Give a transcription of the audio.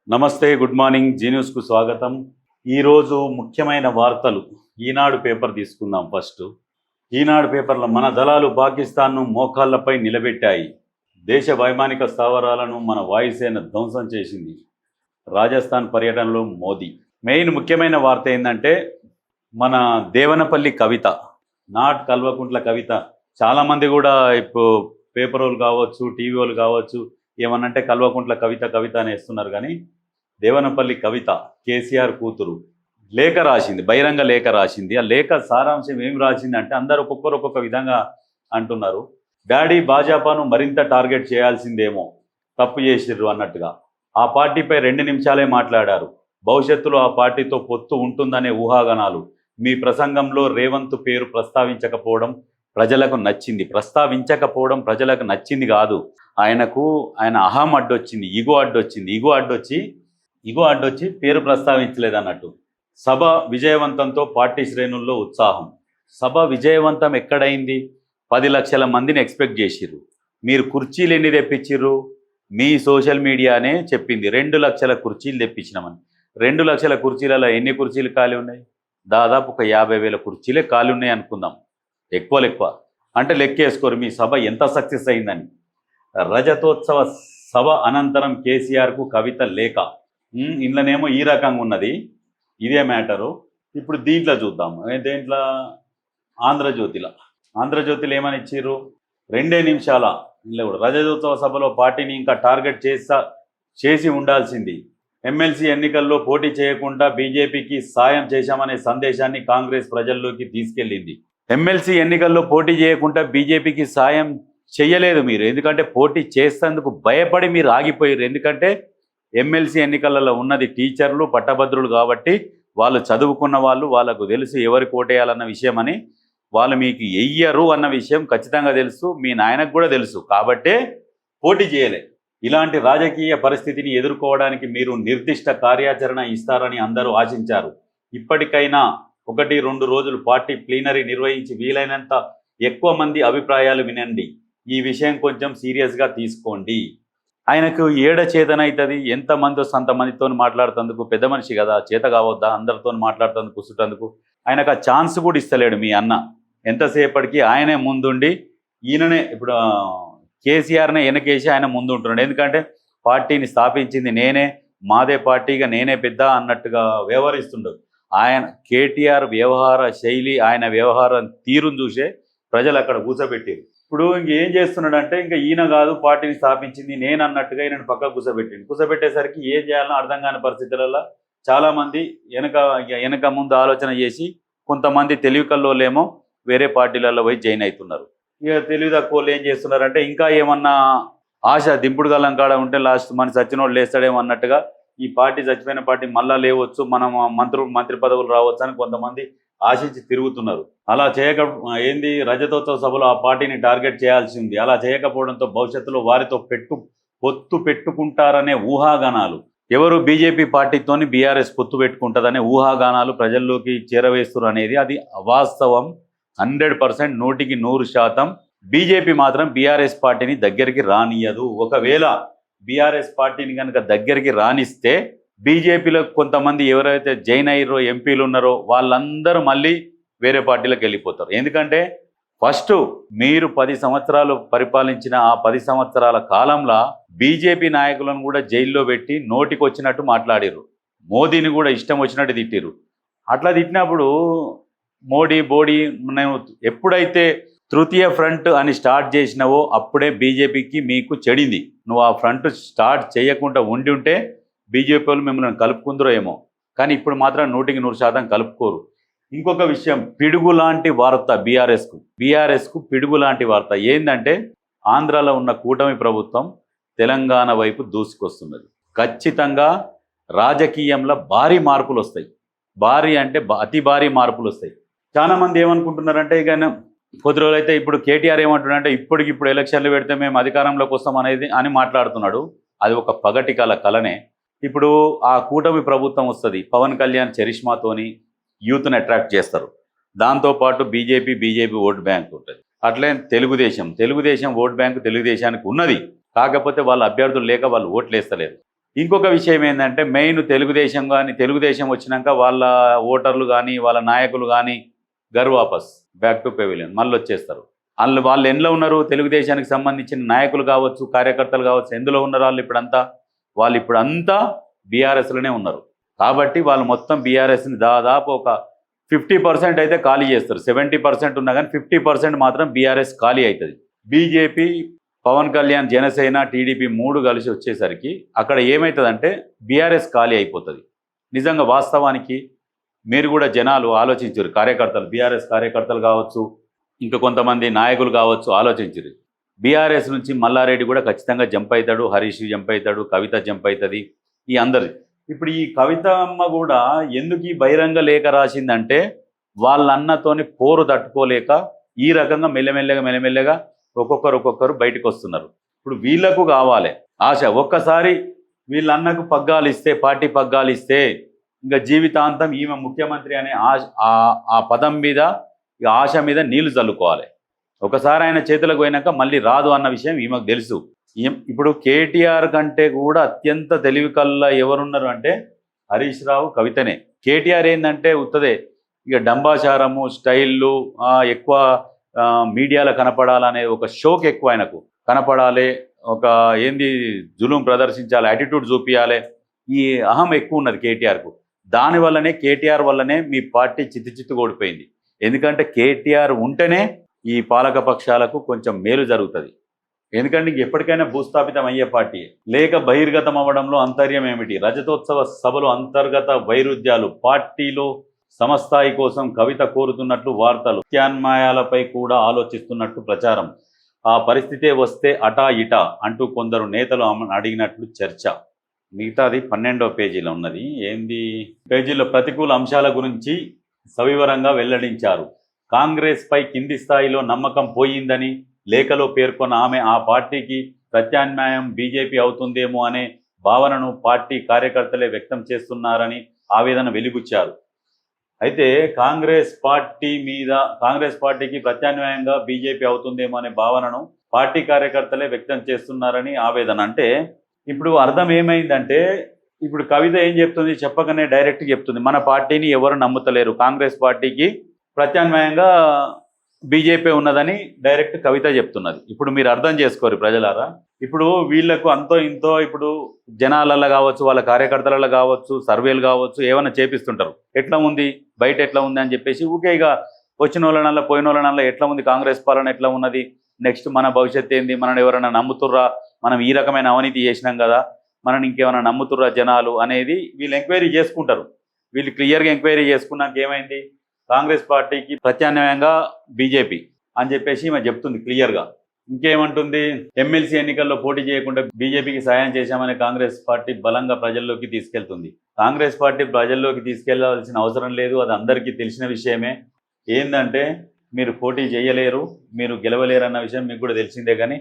నమస్తే, good morning. G న్యూస్కు స్వాగతం. ఈరోజు ముఖ్యమైన వార్తలు ఈనాడు పేపర్ తీసుకుందాం. ఫస్ట్ ఈనాడు పేపర్లో మన దళాలు పాకిస్తాన్ను మోకాళ్లపై నిలబెట్టాయి. దేశ వైమానిక స్థావరాలను మన వాయుసేన ధ్వంసం చేసింది. రాజస్థాన్ పర్యటనలో మోదీ. మెయిన్ ముఖ్యమైన వార్త ఏంటంటే మన దేవనపల్లి కవిత, నాట్ కల్వకుంట్ల కవిత. చాలామంది కూడా ఇప్పుడు పేపర్ వాళ్ళు కావచ్చు, టీవీ వాళ్ళు కావచ్చు, ఏమన్నంటే కల్వకుంట్ల కవిత కవిత అని వేస్తున్నారు. కానీ దేవనపల్లి కవిత కేసీఆర్ కూతురు లేఖ రాసింది, బహిరంగ లేఖ రాసింది. ఆ లేఖ సారాంశం ఏం రాసింది అంటే అందరు ఒక్కొక్కరు ఒక్కొక్క విధంగా అంటున్నారు. డాడీ భాజపాను మరింత టార్గెట్ చేయాల్సిందేమో, తప్పు చేసిర్రు అన్నట్టుగా. ఆ పార్టీపై 2 నిమిషాలే మాట్లాడారు. భవిష్యత్తులో ఆ పార్టీతో పొత్తు ఉంటుందనే ఊహాగానాలు. మీ ప్రసంగంలో రేవంత్ పేరు ప్రస్తావించకపోవడం ప్రజలకు నచ్చింది. ప్రస్తావించకపోవడం ప్రజలకు నచ్చింది కాదు, ఆయన అహం అడ్డొచ్చింది, ఇగో అడ్డొచ్చి పేరు ప్రస్తావించలేదు అన్నట్టు. సభ విజయవంతంతో పార్టీ శ్రేణుల్లో ఉత్సాహం. సభ విజయవంతం ఎక్కడైంది? 10 లక్షల మందిని ఎక్స్పెక్ట్ చేసిర్రు. మీరు కుర్చీలు ఎన్ని తెప్పించిర్రు? మీ సోషల్ మీడియానే చెప్పింది 2 లక్షల కుర్చీలు తెప్పించినామని. 2 లక్షల కుర్చీలలో ఎన్ని కుర్చీలు ఖాళీ ఉన్నాయి? దాదాపు ఒక 50,000 కుర్చీలే ఖాళీ ఉన్నాయి అనుకుందాం. ఎక్కువ అంటే లెక్కేసుకోరు మీ సభ ఎంత సక్సెస్ అయిందని. రజతోత్సవ సభ అనంతరం కేసీఆర్కు కవిత లేఖ. ఇందులోనేమో ఈ రకంగా ఉన్నది, ఇదే మ్యాటరు. ఇప్పుడు దీంట్లో చూద్దాం. దేంట్లో? ఆంధ్రజ్యోతిలో ఏమని ఇచ్చిర్రు? 2 నిమిషాల ఇందులో కూడా రజతోత్సవ సభలో పార్టీని ఇంకా టార్గెట్ చేసి ఉండాల్సింది. ఎమ్మెల్సీ ఎన్నికల్లో పోటీ చేయకుండా బీజేపీకి సాయం చేశామనే సందేశాన్ని కాంగ్రెస్ ప్రజల్లోకి తీసుకెళ్లింది. ఎమ్మెల్సీ ఎన్నికల్లో పోటీ చేయకుండా బీజేపీకి సాయం చెయ్యలేదు మీరు, ఎందుకంటే పోటీ చేసేందుకు భయపడి మీరు ఆగిపోయారు. ఎందుకంటే ఎమ్మెల్సీ ఎన్నికలలో ఉన్నది టీచర్లు, పట్టభద్రులు కాబట్టి వాళ్ళు చదువుకున్న వాళ్ళు, వాళ్ళకు తెలుసు ఎవరికి ఓటేయాలన్న విషయం అని. వాళ్ళు మీకు ఎయ్యరు అన్న విషయం ఖచ్చితంగా తెలుసు, మీ నాయనకు కూడా తెలుసు. కాబట్టే పోటీ చేయలే. ఇలాంటి రాజకీయ పరిస్థితిని ఎదుర్కోవడానికి మీరు నిర్దిష్ట కార్యాచరణ ఇస్తారని అందరూ ఆశించారు. ఇప్పటికైనా 1-2 రోజులు పార్టీ ప్లీనరీ నిర్వహించి వీలైనంత ఎక్కువ మంది అభిప్రాయాలు వినండి. ఈ విషయం కొంచెం సీరియస్గా తీసుకోండి. ఆయనకు ఏడ చేతన అవుతుంది? ఎంతమంది వస్తే అంతమందితో మాట్లాడుతందుకు, పెద్ద మనిషి కదా, చేత కావద్దా అందరితో మాట్లాడుతందుకు, కూర్చుంటందుకు? ఆయనకు ఆ ఛాన్స్ కూడా ఇస్తలేడు మీ అన్న. ఎంతసేపటికి ఆయనే ముందుండి, ఈయననే ఇప్పుడు కేసీఆర్నే వెనకేసి ఆయన ముందు ఉంటున్నాడు. ఎందుకంటే పార్టీని స్థాపించింది నేనే, మాదే పార్టీగా నేనే పెద్ద అన్నట్టుగా వ్యవహరిస్తుండడు. ఆయన కేటీఆర్ వ్యవహార శైలి, ఆయన వ్యవహారం తీరును చూసే ప్రజలు అక్కడ కూర్చోబెట్టారు. ఇప్పుడు ఇంకేం చేస్తున్నాడంటే, ఇంకా ఈయన కాదు పార్టీని స్థాపించింది నేను అన్నట్టుగా ఈయనను పక్క కూర్చోబెట్టేసరికి ఏం చేయాలనో అర్థం కాని పరిస్థితులలో చాలామంది వెనక ముందు ఆలోచన చేసి, కొంతమంది తెలివి కల్లోలేమో వేరే పార్టీలలో పోయి జాయిన్ అవుతున్నారు. ఇక తెలివి తక్కువ ఏం చేస్తున్నారంటే, ఇంకా ఏమన్నా ఆశ దింపుడు గల్లం కాడ ఉంటే లాస్ట్ మన సచ్చినోడు లేస్తాడేమో అన్నట్టుగా ఈ పార్టీ చచ్చిపోయిన పార్టీ మళ్ళా లేవచ్చు, మనం మంత్రి పదవులు రావచ్చు అని కొంతమంది ఆశించి తిరుగుతున్నారు. అలా ఏంది రజతోత్సవ సభలో ఆ పార్టీని టార్గెట్ చేయాల్సి ఉంది. అలా చేయకపోవడంతో భవిష్యత్తులో వారితో పొత్తు పెట్టుకుంటారనే ఊహాగానాలు. ఎవరు బీజేపీ పార్టీతోని బీఆర్ఎస్ పొత్తు పెట్టుకుంటుందనే ఊహాగానాలు ప్రజల్లోకి చేరవేస్తున్నారు అనేది అది అవాస్తవం. 100%, 100% బీజేపీ మాత్రం బీఆర్ఎస్ పార్టీని దగ్గరికి రానియదు. ఒకవేళ బీఆర్ఎస్ పార్టీని కనుక దగ్గరికి రానిస్తే బీజేపీలో కొంతమంది ఎవరైతే జాయిన్ అయ్యారో, ఎంపీలు ఉన్నారో వాళ్ళందరూ మళ్ళీ వేరే పార్టీలకు వెళ్ళిపోతారు. ఎందుకంటే ఫస్ట్ మీరు 10 సంవత్సరాలు పరిపాలించిన ఆ 10 సంవత్సరాల కాలంలో బీజేపీ నాయకులను కూడా జైల్లో పెట్టి నోటికి వచ్చినట్టు మాట్లాడిర్రు. మోదీని కూడా ఇష్టం వచ్చినట్టు తిట్టిర్రు. అట్లా తిట్టినప్పుడు బోడీ ఎప్పుడైతే తృతీయ ఫ్రంట్ అని స్టార్ట్ చేసినావో అప్పుడే బీజేపీకి మీకు చెడింది. నువ్వు ఆ ఫ్రంట్ స్టార్ట్ చేయకుండా ఉంటే బీజేపీ వాళ్ళు మిమ్మల్ని కలుపుకుందరో ఏమో, కానీ ఇప్పుడు మాత్రం 100% కలుపుకోరు. ఇంకొక విషయం, పిడుగు లాంటి వార్త బీఆర్ఎస్కు పిడుగు లాంటి వార్త ఏంటంటే, ఆంధ్రాలో ఉన్న కూటమి ప్రభుత్వం తెలంగాణ వైపు దూసుకొస్తున్నది. ఖచ్చితంగా రాజకీయంలో భారీ మార్పులు వస్తాయి. భారీ అంటే అతి భారీ మార్పులు వస్తాయి. చాలా మంది ఏమనుకుంటున్నారంటే, ఇక కొద్ది రోజులైతే ఇప్పుడు కేటీఆర్ ఏమంటున్నాడంటే, ఇప్పటికిప్పుడు ఎలక్షన్లు పెడితే మేము అధికారంలోకి వస్తాం అని మాట్లాడుతున్నాడు. అది ఒక పగటి కలనే. ఇప్పుడు ఆ కూటమి ప్రభుత్వం వస్తుంది, పవన్ కళ్యాణ్ చరిష్మాతోని యూత్ని అట్రాక్ట్ చేస్తారు. దాంతోపాటు బీజేపీ ఓట్ బ్యాంక్ ఉంటుంది. అట్లే తెలుగుదేశం ఓట్ బ్యాంక్ తెలుగుదేశానికి ఉన్నది. కాకపోతే వాళ్ళ అభ్యర్థులు లేక వాళ్ళు ఓట్లు వేస్తలేరు. ఇంకొక విషయం ఏంటంటే మెయిన్ తెలుగుదేశం వచ్చినాక వాళ్ళ ఓటర్లు కానీ వాళ్ళ నాయకులు కానీ గర్ వాపస్ బ్యాక్ టు పెవిలియన్ మళ్ళీ వచ్చేస్తారు. వాళ్ళు ఎందులో ఉన్నారు? తెలుగుదేశానికి సంబంధించిన నాయకులు కావచ్చు, కార్యకర్తలు కావచ్చు, ఎందులో ఉన్నారు వాళ్ళు ఇప్పుడంతా బీఆర్ఎస్లోనే ఉన్నారు. కాబట్టి వాళ్ళు మొత్తం బీఆర్ఎస్ని దాదాపు ఒక 50% అయితే ఖాళీ చేస్తారు. 70% ఉన్నా కానీ 50% మాత్రం బీఆర్ఎస్ ఖాళీ అవుతుంది. బీజేపీ, పవన్ కళ్యాణ్, జనసేన, టీడీపీ 3 కలిసి వచ్చేసరికి అక్కడ ఏమవుతుందంటే బీఆర్ఎస్ ఖాళీ అయిపోతుంది. నిజంగా వాస్తవానికి మీరు కూడా జనాలు ఆలోచించారు, కార్యకర్తలు, బీఆర్ఎస్ కార్యకర్తలు కావచ్చు, ఇంకా కొంతమంది నాయకులు కావచ్చు, ఆలోచించారు. బీఆర్ఎస్ నుంచి మల్లారెడ్డి కూడా ఖచ్చితంగా జంప్ అవుతాడు, హరీష్ జంప్ అవుతాడు, కవిత జంప్ అవుతుంది, ఈ అందరి. ఇప్పుడు ఈ కవిత అమ్మ కూడా ఎందుకు ఈ బహిరంగ లేఖ రాసిందంటే వాళ్ళ అన్నతోని పోరు తట్టుకోలేక ఈ రకంగా మెల్లమెల్లగా ఒక్కొక్కరు బయటకు వస్తున్నారు. ఇప్పుడు వీళ్లకు కావాలి ఆశ. ఒక్కసారి వీళ్ళ అన్నకు పగ్గాలు ఇస్తే, పార్టీ పగ్గాలు ఇస్తే ఇంకా జీవితాంతం ఈమె ముఖ్యమంత్రి అనే ఆ పదం మీద, ఆశ మీద నీళ్లు చల్లుకోవాలి. ఒకసారి ఆయన చేతులకు పోయినాక మళ్ళీ రాదు అన్న విషయం ఈమెకు తెలుసు. ఇప్పుడు కేటీఆర్ కంటే కూడా అత్యంత తెలివి కల్లా ఎవరున్నారు అంటే హరీష్ రావు, కవితనే. కేటీఆర్ ఏంటంటే ఉత్తదే ఇక డంబాచారము, స్టైళ్ళు, ఎక్కువ మీడియాలో కనపడాలనే ఒక షోక్ ఎక్కువ, ఆయనకు కనపడాలి, ఒక ఏంది జులుం ప్రదర్శించాలి, యాటిట్యూడ్ చూపించాలి, ఈ అహం ఎక్కువ ఉన్నది కేటీఆర్కు. దానివల్లనే కేటీఆర్ వల్లనే మీ పార్టీ చిత్తు ఓడిపోయింది. ఎందుకంటే కేటీఆర్ ఉంటేనే ఈ పాలక పక్షాలకు కొంచెం మేలు జరుగుతుంది. ఎందుకంటే ఎప్పటికైనా భూస్థాపితం అయ్యే పార్టీ, లేక బహిర్గతం అవ్వడంలో అంతర్యం ఏమిటి? రజతోత్సవ సభలో అంతర్గత వైరుధ్యాలు, పార్టీలో సమస్థాయి కోసం కవిత కోరుతున్నట్లు వార్తలు, ప్రత్యామ్నాయాలపై కూడా ఆలోచిస్తున్నట్టు ప్రచారం. ఆ పరిస్థితే వస్తే అటా ఇటా అంటూ కొందరు నేతలు అడిగినట్లు చర్చ. మిగతాది 12వ పేజీలో ఉన్నది. ఏంది పేజీలో ప్రతికూల అంశాల గురించి సవివరంగా వెల్లడించారు. కాంగ్రెస్ పై కింది స్థాయిలో నమ్మకం పోయిందని లేఖలో పేర్కొన్న ఆమె ఆ పార్టీకి ప్రత్యామ్నాయం బీజేపీ అవుతుందేమో అనే భావనను పార్టీ కార్యకర్తలే వ్యక్తం చేస్తున్నారని ఆవేదన వెలిబుచ్చారు. అయితే కాంగ్రెస్ పార్టీకి ప్రత్యామ్నాయంగా బీజేపీ అవుతుందేమో అనే భావనను పార్టీ కార్యకర్తలే వ్యక్తం చేస్తున్నారని ఆవేదన. అంటే ఇప్పుడు అర్థం ఏమైందంటే, ఇప్పుడు కవిత ఏం చెప్తుంది? చెప్పకనే డైరెక్ట్ చెప్తుంది, మన పార్టీని ఎవరు నమ్ముతలేరు, కాంగ్రెస్ పార్టీకి ప్రత్యామ్నాయంగా బీజేపీ ఉన్నదని డైరెక్ట్ కవిత చెప్తున్నది. ఇప్పుడు మీరు అర్థం చేసుకోరు ప్రజలారా. ఇప్పుడు వీళ్లకు అంతో ఇంతో ఇప్పుడు జనాలలో కావచ్చు, వాళ్ళ కార్యకర్తలలో కావచ్చు, సర్వేలు కావచ్చు, ఏమైనా చేపిస్తుంటారు. ఎట్లా ఉంది బయట, ఎట్లా ఉంది అని చెప్పేసి ఊకే ఇక వచ్చిన వాళ్ళ పోయిన వాళ్ళ ఎట్లా ఉంది కాంగ్రెస్ పాలన, ఎట్లా ఉన్నది, నెక్స్ట్ మన భవిష్యత్తు ఏంది, మనని ఎవరైనా నమ్ముతుర్రా, మనం ఈ రకమైన అవినీతి చేసినాం కదా, మనని ఇంకేమైనా నమ్ముతుర్రా జనాలు అనేది వీళ్ళు ఎంక్వైరీ చేసుకుంటారు. వీళ్ళు క్లియర్గా ఎంక్వైరీ చేసుకున్నాక ఏమైంది, కాంగ్రెస్ పార్టీకి ప్రత్యామ్నాయంగా బీజేపీ అని చెప్పేసి ఈమె చెప్తుంది క్లియర్గా. ఇంకేమంటుంది, ఎమ్మెల్సీ ఎన్నికల్లో పోటీ చేయకుండా బీజేపీకి సాయం చేశామని కాంగ్రెస్ పార్టీ బలంగా ప్రజల్లోకి తీసుకెళ్తుంది. కాంగ్రెస్ పార్టీ ప్రజల్లోకి తీసుకెళ్లాల్సిన అవసరం లేదు, అది అందరికీ తెలిసిన విషయమే. ఏంటంటే మీరు పోటీ చేయలేరు, మీరు గెలవలేరు అన్న విషయం మీకు కూడా తెలిసిందే. కానీ